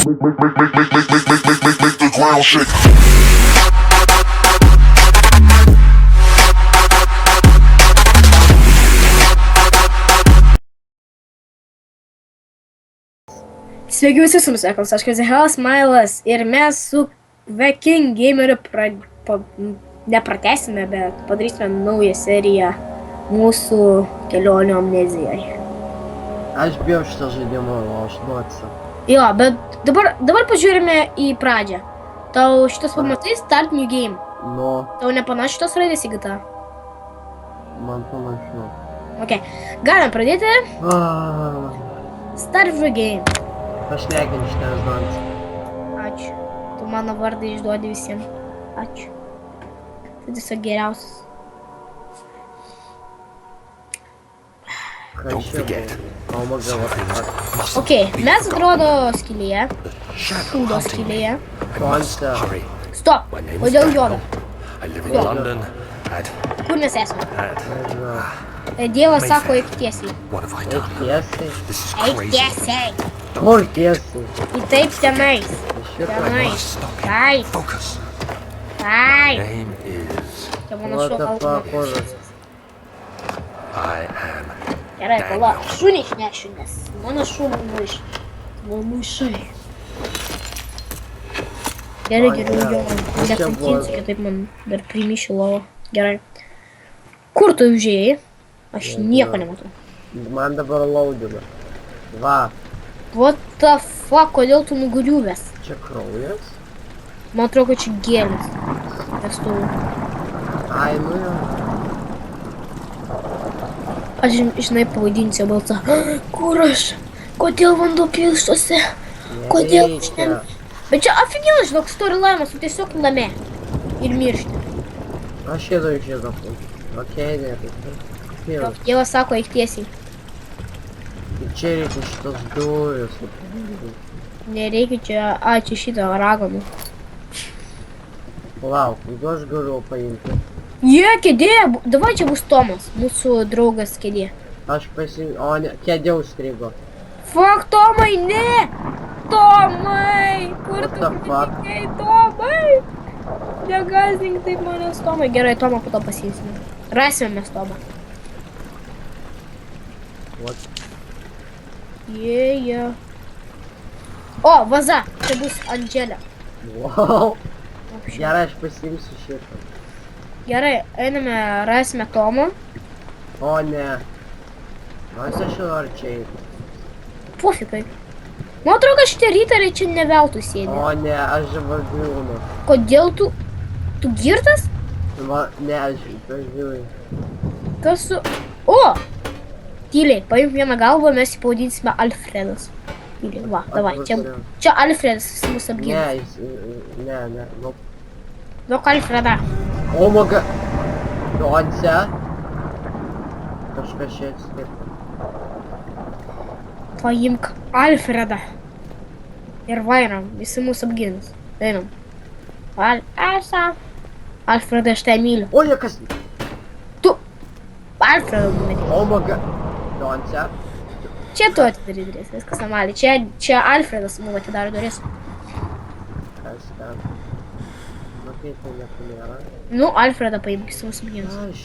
Make the ground shake. Sveiki visi su mumis, aš Kazihas Mailas ir mes su Viking Gameriu nepratęsime, bet padarysime naują seriją mūsų kelionių amnezijai. Aš bijau šito žaidimo, o aš nuotsa. Jo, bet dabar pažiūrime į pradžią. Tau šitas pamatai Start New Game. Nu, Tau nepanašu šitos raidės į GTA? man panašu. Ok, galim pradėti. Ah, Start New Game. aš nekenčiu šitas dantis. Ačiū. Tu mano vardą išduodi visiems. Ačiū. Tai tiesiog geriausias. Kas čia buvo? O, magavo. Ok, mes atrodo skylėje. Šūdo skylėje. Konsta. Stop! Kodėl juoda? I live in London. Kur mes esame? Nežinau. Dievas sako, eik tiesiai. What have I Eik done? tiesiai. This is Eik crazy. tiesiai. Kur tiesiai? Į taip tenais. Iš šito. Tenais. Stop it. Taip. Focus. Taip. Name is Čia mano What šuo the kalba. fuck was it? I am. Gerai, pala. Šunį išnešiu, nes mano šuo man maišai. Man maišai. Gerai, geriau jo man nekankinsiu, kitaip man dar primišiu lovą. Gerai. Kur tu užėjai? Aš nieko nematau. Man dabar laudina. Va, What the fuck, kodėl tu nugriuvęs? čia kraujas? Man atrodo, kad čia gėlis. Nes tu... Ai, nu jo. Aš žinai pavadinsiu balsą. Kur aš? Kodėl vanduo pilstosi? Kodėl aš ne... Bet čia aфиgenas, žinok, storylainas, tu tiesiog name. Ir miršti. Aš einu iš šito punkto. Okei, ne, tai. Dievas sako, eik tiesiai. Čia reikia šitos dujos. Nereikia čia... A, čia šitą raganų. Lauk, jeigu aš galiu paimti. Jie, kėdė! Davai čia bus Tomas, mūsų draugas kėdė. Aš pasimsiu. O ne, kėdė užstrigo. Fuck, Tomai, ne! Tomai! Kur What tu the fuck? patikėjai, Tomai? Negazink taip manęs, Tomai. Gerai, Tomą po to pasiimsime. Rasime mes Tomą. What? Yeah. O, vaza! Čia bus Andželė. Wow. Gerai, aš pasimsiu šitą. Gerai, einame, rasime Tomą. O ne. Nors aš noriu čia eiti. Pufikai. Man atrodo, kad šitie rytariai čia ne veltui sėdi. O ne, aš dabar griūnu. Kodėl tu... Tu girtas? Ne, aš žiūriu. Kas su... O! Tyliai, paimk vieną galvą, mes jį pavadinsime Alfredas. Tyliai, va, davai, čia Alfredas, jis mus Ne, apgins. jis... Ne. Nu. Duok Alfredą. O maga... Donce. Kažkas čia atsitiko. Paimk Alfredą. Ir vairam, visi mus apgins. Einam. Alfredą, aš tai myliu. O ne, kas... Tu... Alfredą numetė. O maga... Donce. Čia tu atidari duris, viskas normaliai. Čia Alfredas mums atidaro duris. Kas ten? Nu, kaip tai nieko nėra. Nu, Alfredą paimk, jis mus apgins. Aš...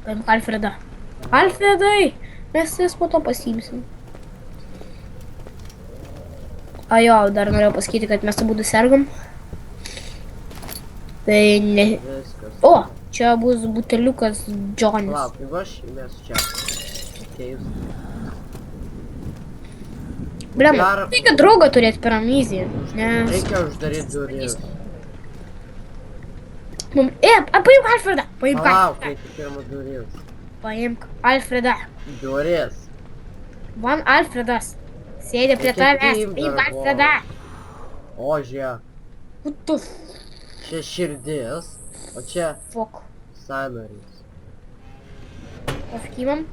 Paimk Alfredą. Alfredai! Mes vis po to pasiimsim. A jo, dar norėjau pasakyti, kad mes abudu sergam. Tai ne... Viskas. O! Čia bus buteliukas Johnny's. Lauk, jeigu aš mes čia. Okei, jūs... Blem, Dar- reikia draugą turėti per amneziją. Nes... Reikia uždaryti duris. Paimk Alfredą! Paimk Palauk, Alfredą! reikia pirma duris. Paimk Alfredą! Duris. Van Alfredas! Sėdė prie Reikia tavęs! priimt Paimk dar Alfredą! O, žiūrėk. What the Čia širdis, o čia fuck? sąnarys. Pafkimam?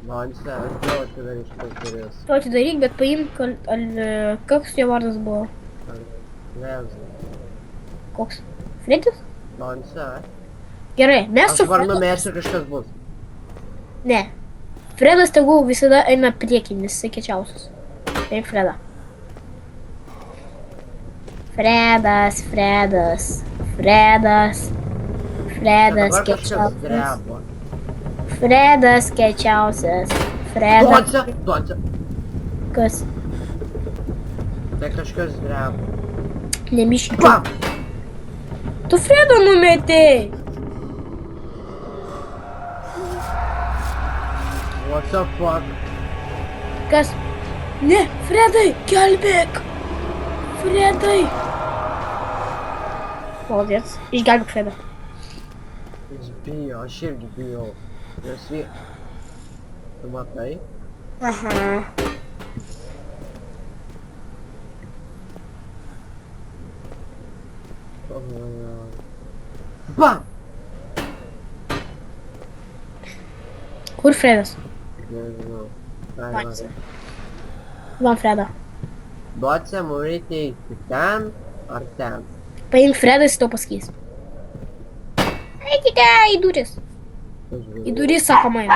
Man čia, aš vėl atidarysiu šitas duris. Tu atidaryk, bet paimk koks jo vardas buvo? Nežinau. Koks? Fredis? Man čia. Gerai, mes Aš su dabar Fredu... numesiu ir kažkas bus. Ne. Fredas tegul visada eina priekin, jis kiečiausias. Taip, Freda. Fredas. Fredas Dabar kažkas kiečiausias. dreba. Fredas kiečiausias. Fredas. Duote. Kas? Tai kažkas dreba. Nemiškiu. Bam! Tu Fredą numetei. What the fuck? Kas? Ne, Fredai, gelbėk. Fredai. Молодец. Išgelbėk Fredą. Jis bijo, aš irgi bijau. Nes jį... Tu matai? Aha. Bam! Kur Fredas? Nežinau. Patys. Vam Fredą. Duote, mums reikia eiti ten ar ten. Paimk Fredą, jis tau pasakys. Eikite į duris. Į duris, sako man.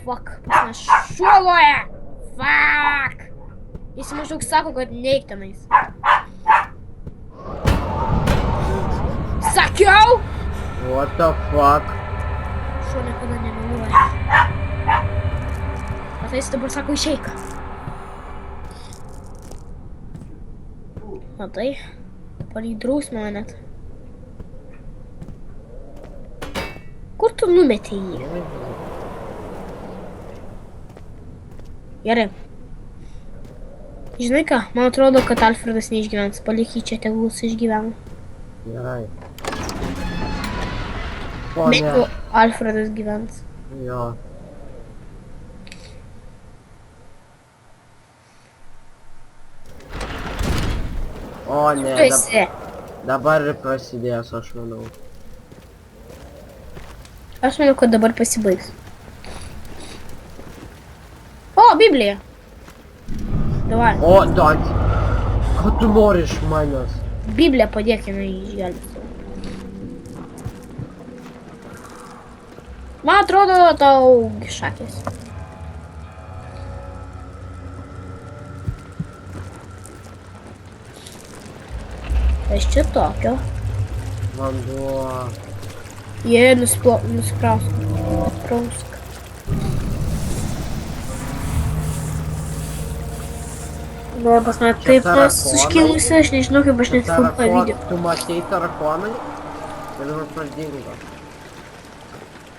Fuck, pas mes šuoloja. Fuck. Jis maždaug sako, kad neik tenais. Sakiau! What the fuck? Šuo niekada nemeluoja. Matai, jis dabar sako išeik. Matai, dabar įdraus mane net. Kur tu numetei jį? Gerai. Žinai ką, man atrodo, kad Alfredas neišgyvens. Palik jį čia, tegul jis išgyvena. Gerai. O Bet ne. jau Alfredas gyvens. Jo. O ne, Tu esi. dabar ir prasidės, aš manau. Aš manau, kad dabar pasibaigs. O, Biblija. Davai. O, Dantį. Ką tu nori iš manęs? Bibliją padėk, jinai išgelbės. Man atrodo, tau šakės. Kas čia tokio? Vanduo. Jie nusprausk. Gal pas mane taip suskilusi, aš nežinau, kaip aš net filmuoju video. Tu matei tarakonai? Ir dabar pradingo.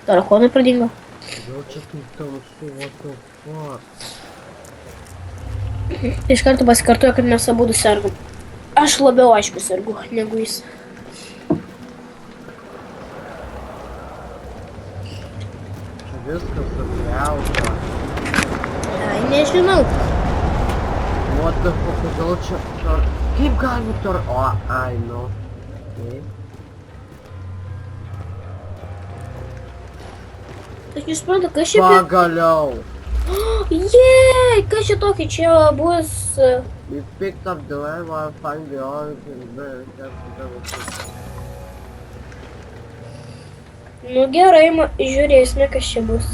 Tarakonai pradingo. Jau čia kaip tamsu, what the fuck. Iš karto pasikartoju, kad mes abudu sergam. Aš labiau aišku sergu, negu jis. Čia viskas sugriauta. Ai, nežinau. What the fuck, kodėl čia Kaip gali O, ai, nu. Taip. Aš nesuprantu, kas čia... Pagaliau. Jei, kas čia tokį, čia bus... We picked up the land while finding the orange and the berry. Nu gerai, žiūrėsime, kas čia bus.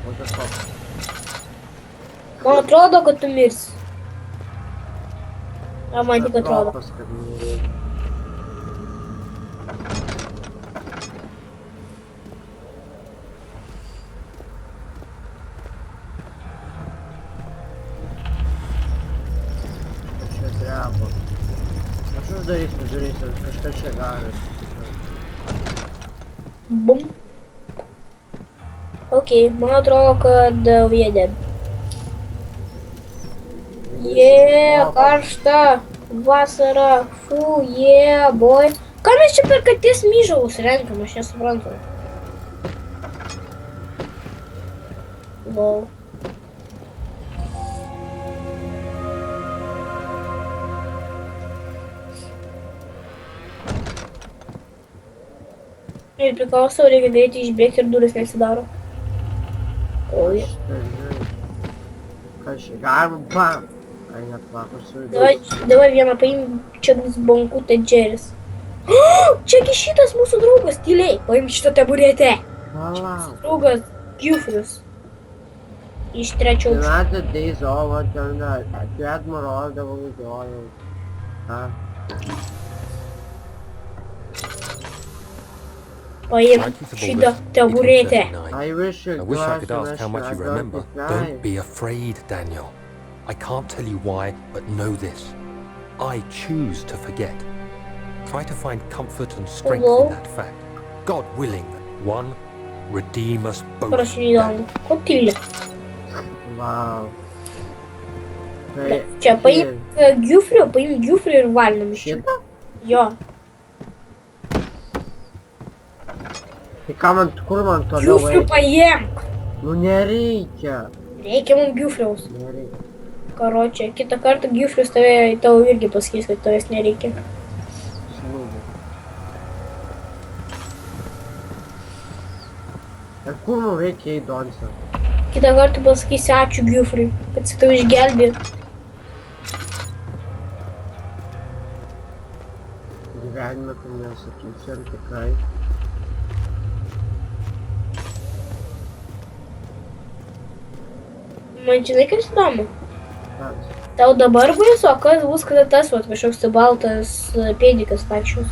What the fuck? Man atrodo, kad tu mirsi. A, man tik atrodo. Tropas, kad nereikia. Čia dreba. Aš uždarysiu, žiūrėsiu, kažkas čia gali. Bum. Ok, man atrodo, kad jie karšta, vasara, fu, boy. Ką mes čia per katės myžalus renkam, aš nesuprantu. Lol. Ir priklauso, reikia greitai išbėgti ir duris nesidaro. Oi. Kas čia galima, bam! Ai, net lapas Davai vieną paim, čia bus bankutė Džeris. Čiagi šitas mūsų draugas, tyliai, paim šitą taburetę. Palauk. Draugas Giufrius. Iš trečio aukšto. United days over, ten Admiral važiuojau. Paim Like you to šitą Bulgar, taburetę. 1839. I wish you I wish I could ask how much you remember. Don't be afraid, Daniel. I can't tell you why, but know this. I choose to forget. Try to find comfort and strength Hello? in that fact. God willing that one redeem us both. Prašau įdomu. Ko tyli? Wow. Tai Čia paim Giufrių ir valinam iš čia. šitą? Jo. Tai ką man, kur man toliau Giufrių eiti? paimk. Nu nereikia. Reikia mums Giufriaus. Nereikia. Karočią, kitą kartą Giufrius tau irgi pasakys, kad tavęs nereikia. Snūdė. Ir kur man reikia į Donsą? Kitą kartą pasakysi ačiū Giufriui, kad jis tau išgelbė. Gyvenime tai nesakysiu, ar tikrai. Man žinai, kas įdomu. Pats. Tau dabar baisu, o kas bus, kada tas vat kažkoks tai baltas pėdikas vaikščios?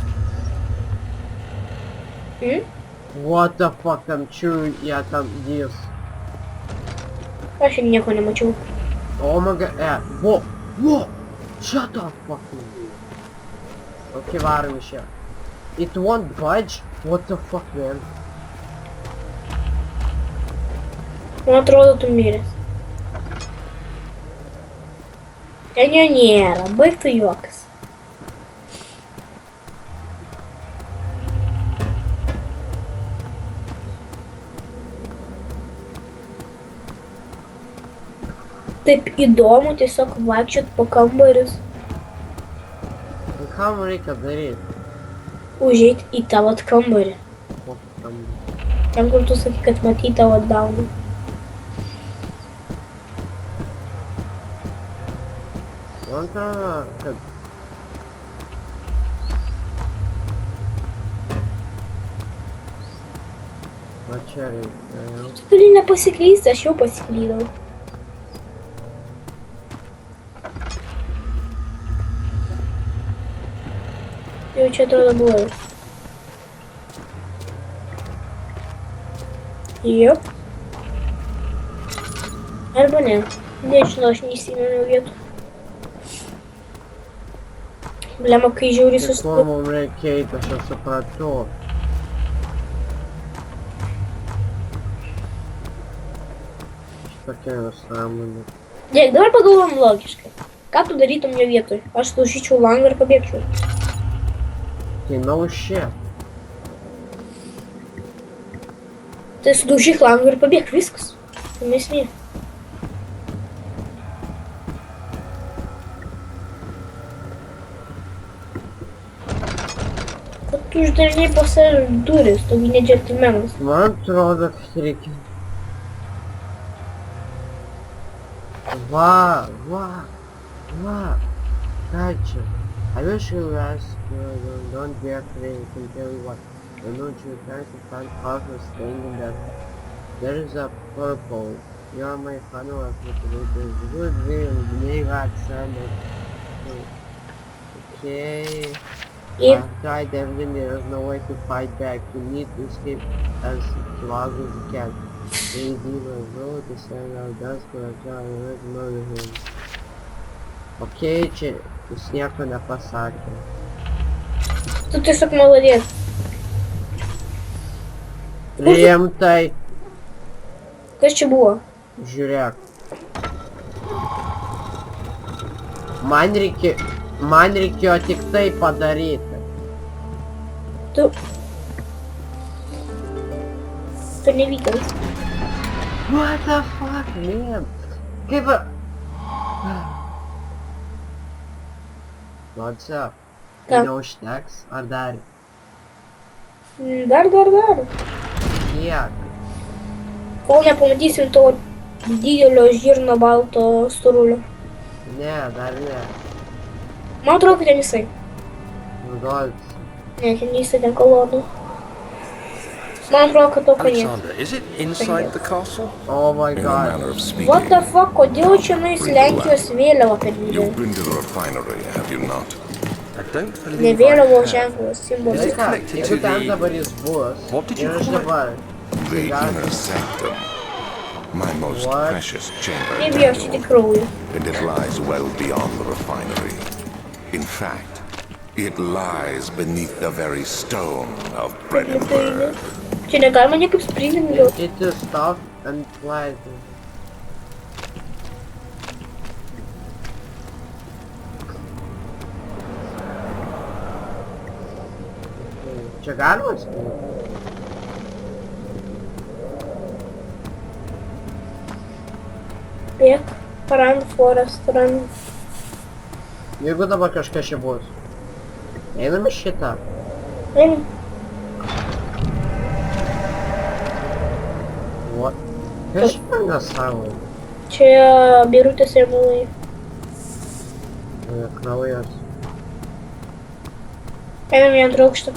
What the fuck, tam čiū, jie tam dys. Aš ir nieko nemačiau. Oh my god, Whoa! Shut up, fucking. Okay, varom iš čia. It won't budge? What the fuck, man? Man atrodo, tu miręs. Ten jo nėra, baigtų juokas. Taip įdomu tiesiog vaikščiot po kambarius, Tai ką man reikia daryti? užeit į tavo kambarį. Kokį tam... Ten, kur tu sakai, kad matai tavo dauną. Man atrodo, kad... Va čia reikia, jau. Tu turi nepasiklysti, aš jau pasiklydau. Jau čia atrodo buvo. Jop. Arba ne. Nežinau, aš neįsimenu vietų. Blema, kai žiūri Tai kur sustu. mums reikia eiti, aš jau supratau. Šitokia nesąmonė. Dėk, dabar pagalvom logiškai. Ką tu darytum jo vietoj? Aš daužyčiau langą ir pabėgčiau. Tai no shit. Tai sudaužyk langą ir pabėg, viskas. Tai esmė. Kad tu uždarinai po savęs duris, tu ne džentelmenas. Man atrodo, kad reikia... Va. Ką čia? I wish you ask, don't be afraid, I can tell you what. I know you try to find partners staying in that. There is a purple. You are my final application. Good dream, may God send it. Okay. Ir I've tried everything, there is no way to fight back. You need to escape as long as you can. They will go to send out dust for a job and let murder him. Okay, čia jis nieko nepasakė. tu tiesiog maladės. Rimtai, Kas čia buvo? žiūrėk. Man reikėjo tik tai padaryti. Tu nevykęs. What the fuck, man? Kaip... What's up? Ką? Neužteks? Ar dar? Dar. Kiek? Kol nepamatysim to didelio žirno balto storulio. Ne, dar ne. Man atrodo, kad ten jisai. Naudojus. Ne, ten jisai ten kolonų. Man atrodo, kad to koniec. Alexander, is it inside the castle? Oh my In a god. manner of speaking, What the fuck, kodėl čia nueis Lenkijos vėliava per you've video? been to the refinery, have you not? I don't Ne believe I vėliavos have. ženklas, simbolis. Gerai ką, connected jeigu to ten the- dabar jis bus, What did you ir aš call it? dabar, The gal- inner sanctum. My most What? precious chamber, Nebijau šitį Daniel, kraują. and it lies well beyond the refinery. In fact, it lies beneath the very stone of Brandenburg. Čia negalima niekaip sprintinti. it is stuff and light. Čia galima sprinti? Bėk, run forest, run. Jeigu dabar kažkas čia bus. Einam į šitą. Einam. What? Kas čia nesąmonė? Čia birutės rėmulai. Kraujas. Einam į antrą aukštą.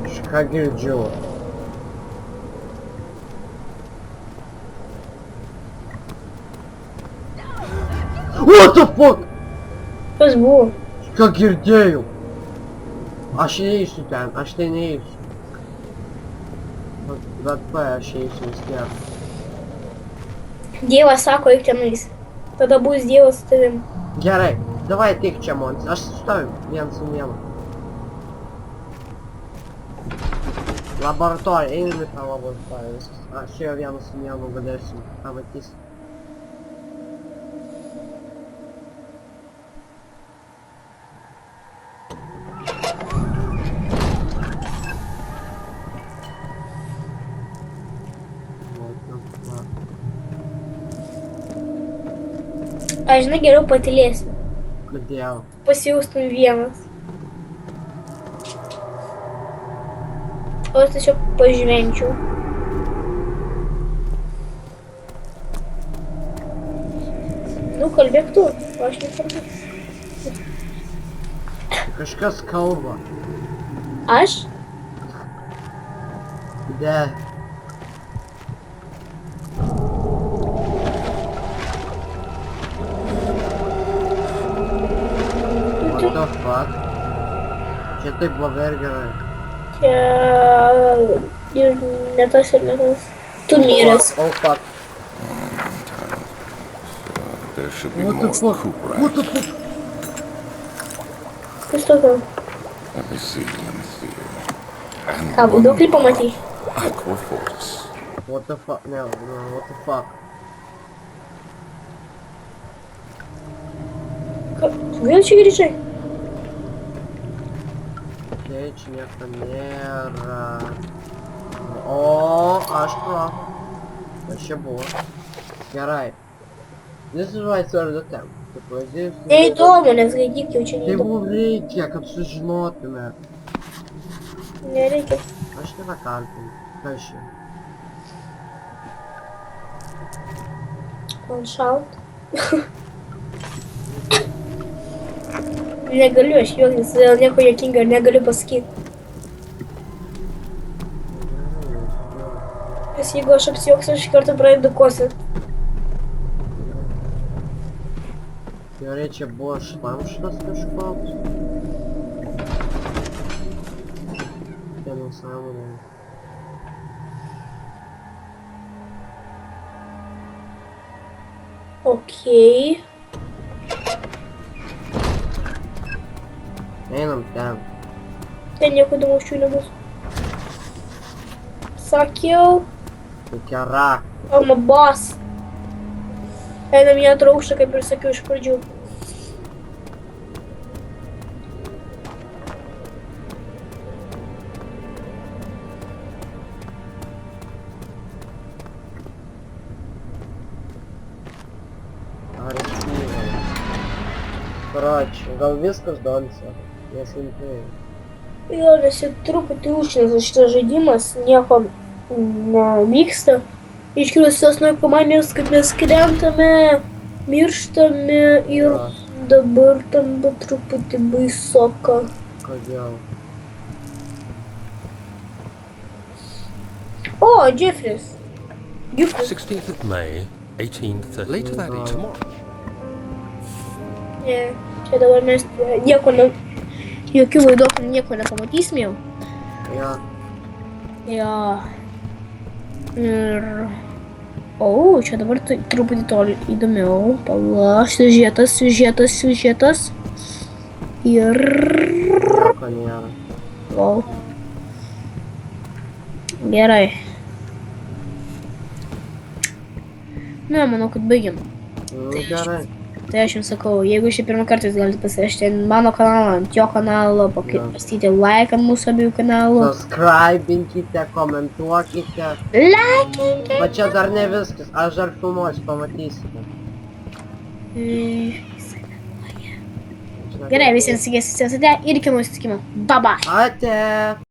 Kažką girdžiu. What the fuck? Kas buvo? Ką girdėjau? Aš neįsiu ten, aš tai neįsiu. Bet aš eisiu vis tiek. Dievas sako, eik tenais. Tada bus Dievas su tavim. Gerai, davai tik čia, Montis. Aš sustojim, vienas su vienu. Laboratorija, einam į tą laboratoriją, viskas. Aš čia jau vienas su vienu galėsiu, pamatysiu. Aš žinai, geriau patylėsiu. Kodėl? Pasijaustum vienas. O aš tiesiog pažvenčiau. Nu, kalbėk tu, o aš nekalbėsiu. Kažkas kalba. Aš? Ne. What the fuck? Čia taip blogai ir gerai. Čia... Ir ne tas ir ne tas. Tu miręs. Oh fuck. There should be What the more fuck? coop What the rats. fuck? Kas tokio? Let me see. And Ką, one duklį pamatei? aqua force. What the fuck? No, what the fuck? Tu vėl čia grįžai? Okei, čia nieko nėra. O, aš pro. Kas čia buvo? Gerai. This is why I started the temp. Neįdomu, nes gaidyk jau čia Tai neįdomu. mums reikia, kad sužinotume. Nereikia. Aš tave kaltinu. Kas čia? Man šalt. Negaliu aš juoktis, todėl nieko juokingo negaliu pasakyti. Nes jeigu aš apsijuoksiu, aš iš karto pradedu kosėti. Gerai, čia buvo šlamštas kažkoks. Tai nesąmonė. Okei. Einam ten. Ten nieko įdomaus nebus. Sakiau, Tokia rak. I'm a boss. Einam į antrą aukštą, kaip ir sakiau iš pradžių. Archyvai. Короче, gal viskas donce. Nesimtai. Jo, nes jau truputį užšiltas šitas žaidimas, nieko nevyksta. Iškilus tos nuo komandos, kaip mes krentame, mirštame ir Jo. dabar tampa truputį baisoka. Kodėl? O, Jeffris. Jeffris. 16th of May, 1830. Later that day, tomorrow. Ne, čia dabar mes nieko ne... Jokių vaiduoklių nieko nepamatysim jau. Jo. Jo. Ir... O, čia dabar truputį toli įdomiau. Pala, siužetas. Ir... Nieko nėra. Wow. Gerai. Na, manau, kad baigiam. Gerai. Tai aš jums sakau, jeigu šį pirmą kartą jūs galite pasirašyti ant mano kanalą, ant jo kanalo, pastatyti like ant mūsų abiejų kanalų. Subscribinkite, komentuokite. Laikinkite. Va čia dar ne viskas, aš dar filmuosiu, pamatysite. Gerai, visiems sakėsite ir iki mūsų susitikimo. Bye bye. Ate.